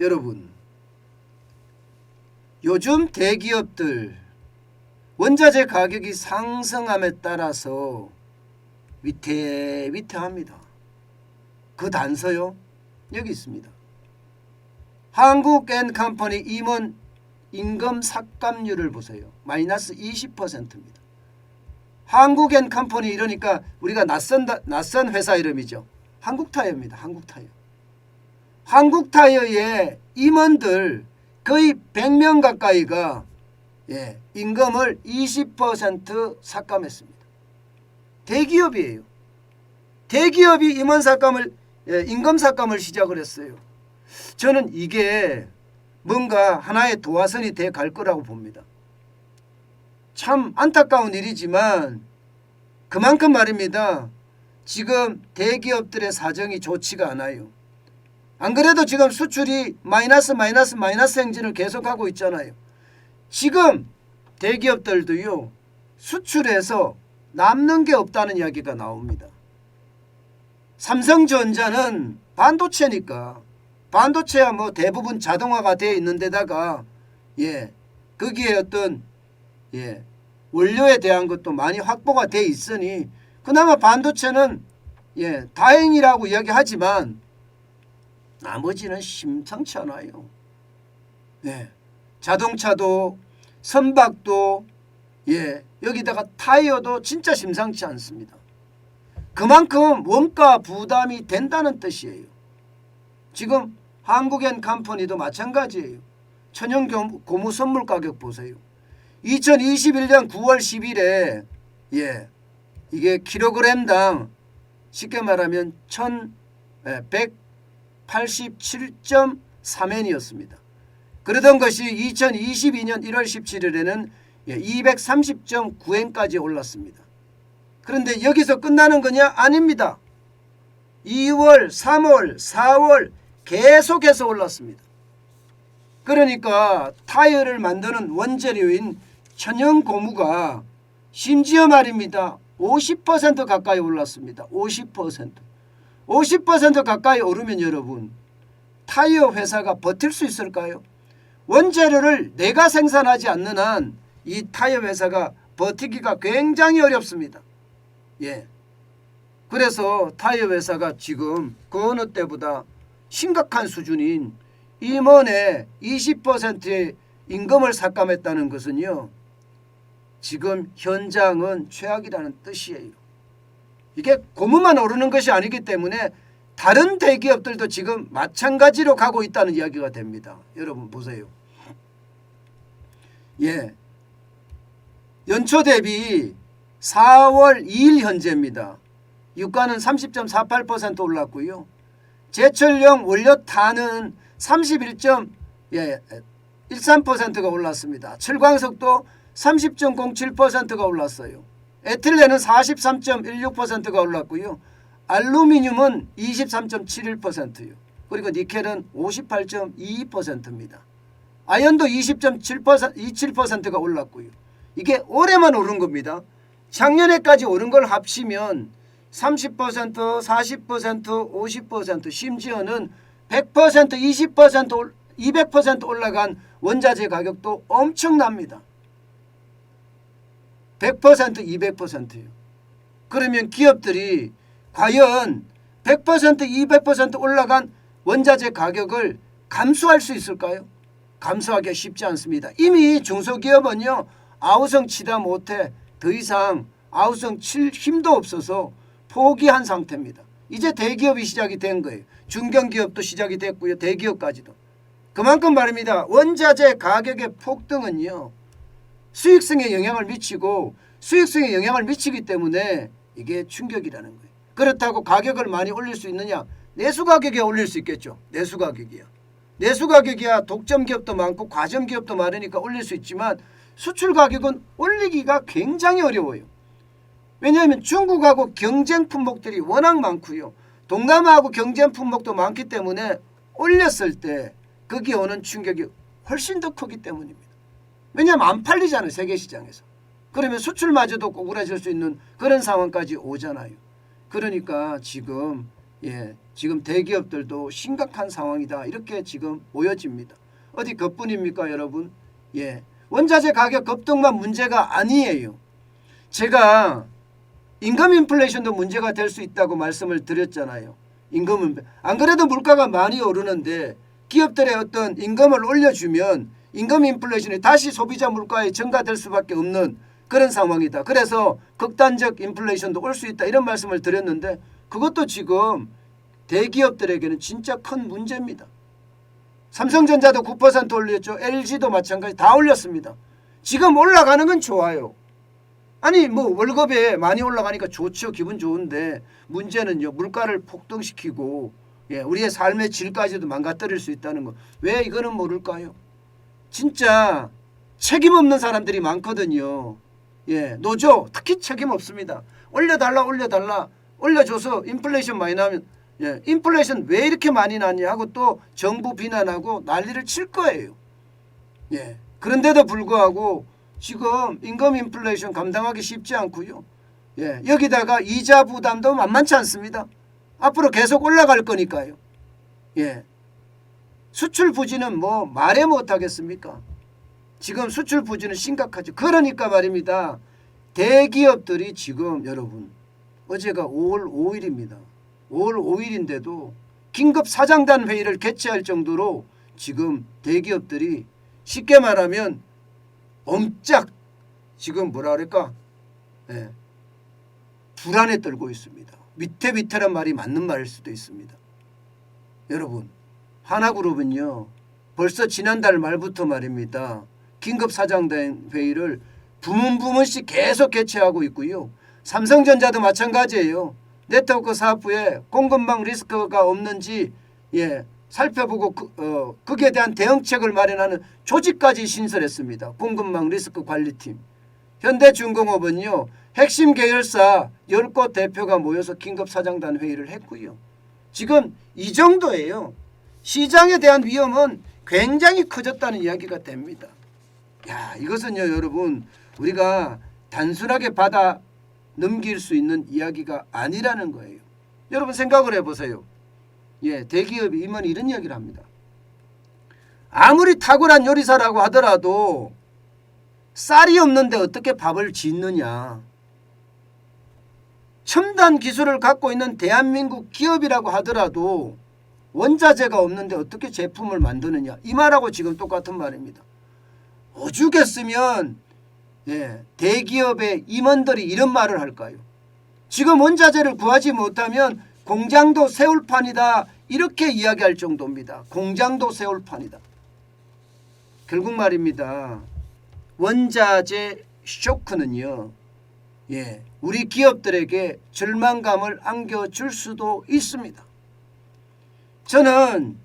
여러분, 요즘 대기업들 원자재 가격이 상승함에 따라서 위태위태합니다. 그 단서요? 여기 있습니다. 한국앤컴퍼니 임원 임금 삭감률을 보세요. 마이너스 20%입니다. 한국앤컴퍼니 이러니까 우리가 낯선 회사 이름이죠. 한국타이어입니다. 한국타이어. 한국타이어의 임원들 거의 100명 가까이가 임금을 20% 삭감했습니다. 대기업이에요. 대기업이 임금 삭감을 시작을 했어요. 저는 이게 뭔가 하나의 도화선이 돼 갈 거라고 봅니다. 참 안타까운 일이지만 그만큼 말입니다. 지금 대기업들의 사정이 좋지가 않아요. 안 그래도 지금 수출이 마이너스 행진을 계속하고 있잖아요. 지금 대기업들도요, 수출해서 남는 게 없다는 이야기가 나옵니다. 삼성전자는 반도체니까, 반도체야 뭐 대부분 자동화가 되어 있는 데다가 거기에 어떤 원료에 대한 것도 많이 확보가 되어 있으니 그나마 반도체는 다행이라고 이야기하지만 나머지는 심상치 않아요. 자동차도 선박도 여기다가 타이어도 진짜 심상치 않습니다. 그만큼 원가 부담이 된다는 뜻이에요. 지금 한국앤컴퍼니도 마찬가지예요. 천연 고무 선물 가격 보세요. 2021년 9월 10일에 이게 킬로그램당 쉽게 말하면 1187.3엔이었습니다. 그러던 것이 2022년 1월 17일에는 230.9엔까지 올랐습니다. 그런데 여기서 끝나는 거냐? 아닙니다. 2월, 3월, 4월 계속해서 올랐습니다. 그러니까 타이어를 만드는 원재료인 천연 고무가 심지어 말입니다. 50% 가까이 올랐습니다. 50% 가까이 오르면 여러분, 타이어 회사가 버틸 수 있을까요? 원재료를 내가 생산하지 않는 한 이 타이어 회사가 버티기가 굉장히 어렵습니다. 그래서 타이어 회사가 지금 그 어느 때보다 심각한 수준인 임원의 20%의 임금을 삭감했다는 것은요, 지금 현장은 최악이라는 뜻이에요. 이게 고무만 오르는 것이 아니기 때문에 다른 대기업들도 지금 마찬가지로 가고 있다는 이야기가 됩니다. 여러분 보세요. 연초 대비 4월 2일 현재입니다. 유가는 30.48% 올랐고요. 제철용 원료탄은 31.13%가 올랐습니다. 철광석도 30.07%가 올랐어요. 에틸렌은 43.16%가 올랐고요. 알루미늄은 23.71%요. 그리고 니켈은 58.22%입니다. 아연도 20.27%가 올랐고요. 이게 올해만 오른 겁니다. 작년에까지 오른 걸 합치면 30%, 40%, 50%, 심지어는 100%, 20%, 200% 올라간 원자재 가격도 엄청납니다. 100%, 200%요. 그러면 기업들이 과연 100%, 200% 올라간 원자재 가격을 감수할 수 있을까요? 감수하기가 쉽지 않습니다. 이미 중소기업은요, 아우성 치다 못해 더 이상 아우성 칠 힘도 없어서 포기한 상태입니다. 이제 대기업이 시작이 된 거예요. 중견기업도 시작이 됐고요. 대기업까지도. 그만큼 말입니다. 원자재 가격의 폭등은요, 수익성에 영향을 미치고 수익성에 영향을 미치기 때문에 이게 충격이라는 거예요. 그렇다고 가격을 많이 올릴 수 있느냐? 내수가격에 올릴 수 있겠죠. 내수가격이야. 내수가격이야 독점기업도 많고 과점기업도 많으니까 올릴 수 있지만 수출가격은 올리기가 굉장히 어려워요. 왜냐하면 중국하고 경쟁 품목들이 워낙 많고요. 동남아하고 경쟁 품목도 많기 때문에 올렸을 때 거기에 오는 충격이 훨씬 더 크기 때문입니다. 왜냐하면 안 팔리잖아요. 세계시장에서. 그러면 수출마저도 꼬꾸라질 수 있는 그런 상황까지 오잖아요. 그러니까 지금 지금 대기업들도 심각한 상황이다. 이렇게 지금 보여집니다. 어디 그뿐입니까 여러분? 예, 원자재 가격 급등만 문제가 아니에요. 제가 임금 인플레이션도 문제가 될 수 있다고 말씀을 드렸잖아요. 임금은 안 그래도 물가가 많이 오르는데 기업들의 어떤 임금을 올려주면 임금 인플레이션이 다시 소비자 물가에 증가될 수밖에 없는 그런 상황이다. 그래서 극단적 인플레이션도 올 수 있다. 이런 말씀을 드렸는데 그것도 지금 대기업들에게는 진짜 큰 문제입니다. 삼성전자도 9% 올렸죠. LG도 마찬가지 다 올렸습니다. 지금 올라가는 건 좋아요. 아니 뭐 월급에 많이 올라가니까 좋죠. 기분 좋은데 문제는요. 물가를 폭등시키고 우리의 삶의 질까지도 망가뜨릴 수 있다는 거. 왜 이거는 모를까요? 진짜 책임 없는 사람들이 많거든요. 노조 특히 책임 없습니다. 올려달라 올려줘서 인플레이션 많이 나면 인플레이션 왜 이렇게 많이 나냐 하고 또 정부 비난하고 난리를 칠 거예요. 그런데도 불구하고 지금 임금 인플레이션 감당하기 쉽지 않고요. 여기다가 이자 부담도 만만치 않습니다. 앞으로 계속 올라갈 거니까요. 수출 부진은 뭐 말해 못하겠습니까? 지금 수출 부진은 심각하죠. 그러니까 말입니다. 대기업들이 지금 여러분 어제가 5월 5일입니다. 5월 5일인데도 긴급 사장단 회의를 개최할 정도로 지금 대기업들이 쉽게 말하면 옴짝 지금 뭐라 그럴까 불안에 떨고 있습니다. 위태위태란 말이 맞는 말일 수도 있습니다. 여러분 하나그룹은요 벌써 지난달 말부터 말입니다. 긴급 사장단 회의를 부문씩 계속 개최하고 있고요. 삼성전자도 마찬가지예요. 네트워크 사업부에 공급망 리스크가 없는지 살펴보고 거기에 대한 대응책을 마련하는 조직까지 신설했습니다. 공급망 리스크 관리팀. 현대중공업은요. 핵심 계열사 10곳 대표가 모여서 긴급사장단 회의를 했고요. 지금 이 정도예요. 시장에 대한 위험은 굉장히 커졌다는 이야기가 됩니다. 이것은요 여러분 우리가 단순하게 받아 넘길 수 있는 이야기가 아니라는 거예요. 여러분 생각을 해보세요. 대기업이 임원이 이런 이야기를 합니다. 아무리 탁월한 요리사라고 하더라도 쌀이 없는데 어떻게 밥을 짓느냐. 첨단 기술을 갖고 있는 대한민국 기업이라고 하더라도 원자재가 없는데 어떻게 제품을 만드느냐. 이 말하고 지금 똑같은 말입니다. 오죽했으면 대기업의 임원들이 이런 말을 할까요? 지금 원자재를 구하지 못하면 공장도 세울 판이다. 이렇게 이야기할 정도입니다. 공장도 세울 판이다. 결국 말입니다. 원자재 쇼크는요. 우리 기업들에게 절망감을 안겨줄 수도 있습니다. 저는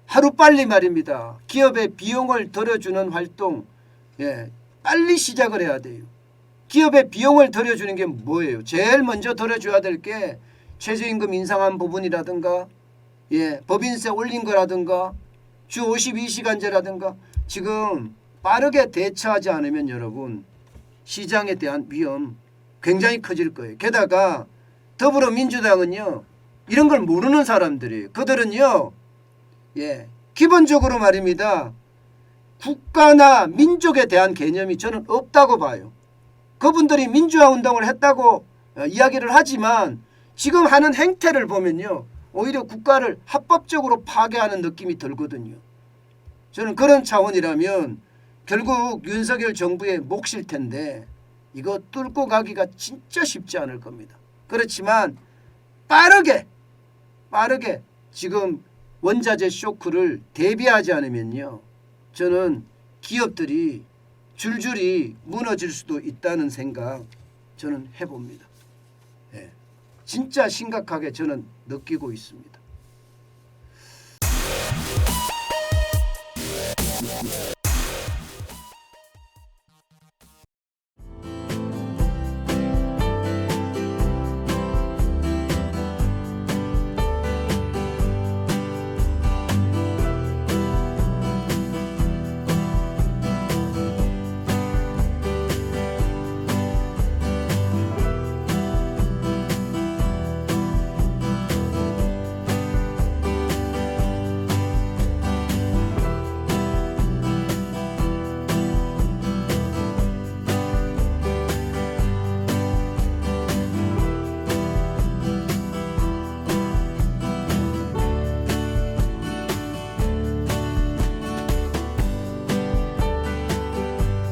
하루빨리 말입니다. 기업의 비용을 덜어주는 활동 빨리 시작을 해야 돼요. 기업의 비용을 덜어주는 게 뭐예요? 제일 먼저 덜어줘야 될 게 최저임금 인상한 부분이라든가 법인세 올린 거라든가 주 52시간제라든가 지금 빠르게 대처하지 않으면 여러분 시장에 대한 위험 굉장히 커질 거예요. 게다가 더불어민주당은요. 이런 걸 모르는 사람들이에요. 그들은요. 기본적으로 말입니다. 국가나 민족에 대한 개념이 저는 없다고 봐요. 그분들이 민주화 운동을 했다고 이야기를 하지만 지금 하는 행태를 보면요. 오히려 국가를 합법적으로 파괴하는 느낌이 들거든요. 저는 그런 차원이라면 결국 윤석열 정부의 몫일 텐데 이거 뚫고 가기가 진짜 쉽지 않을 겁니다. 그렇지만 빠르게 지금 원자재 쇼크를 대비하지 않으면요. 저는 기업들이 줄줄이 무너질 수도 있다는 생각 저는 해봅니다. 진짜 심각하게 저는 느끼고 있습니다.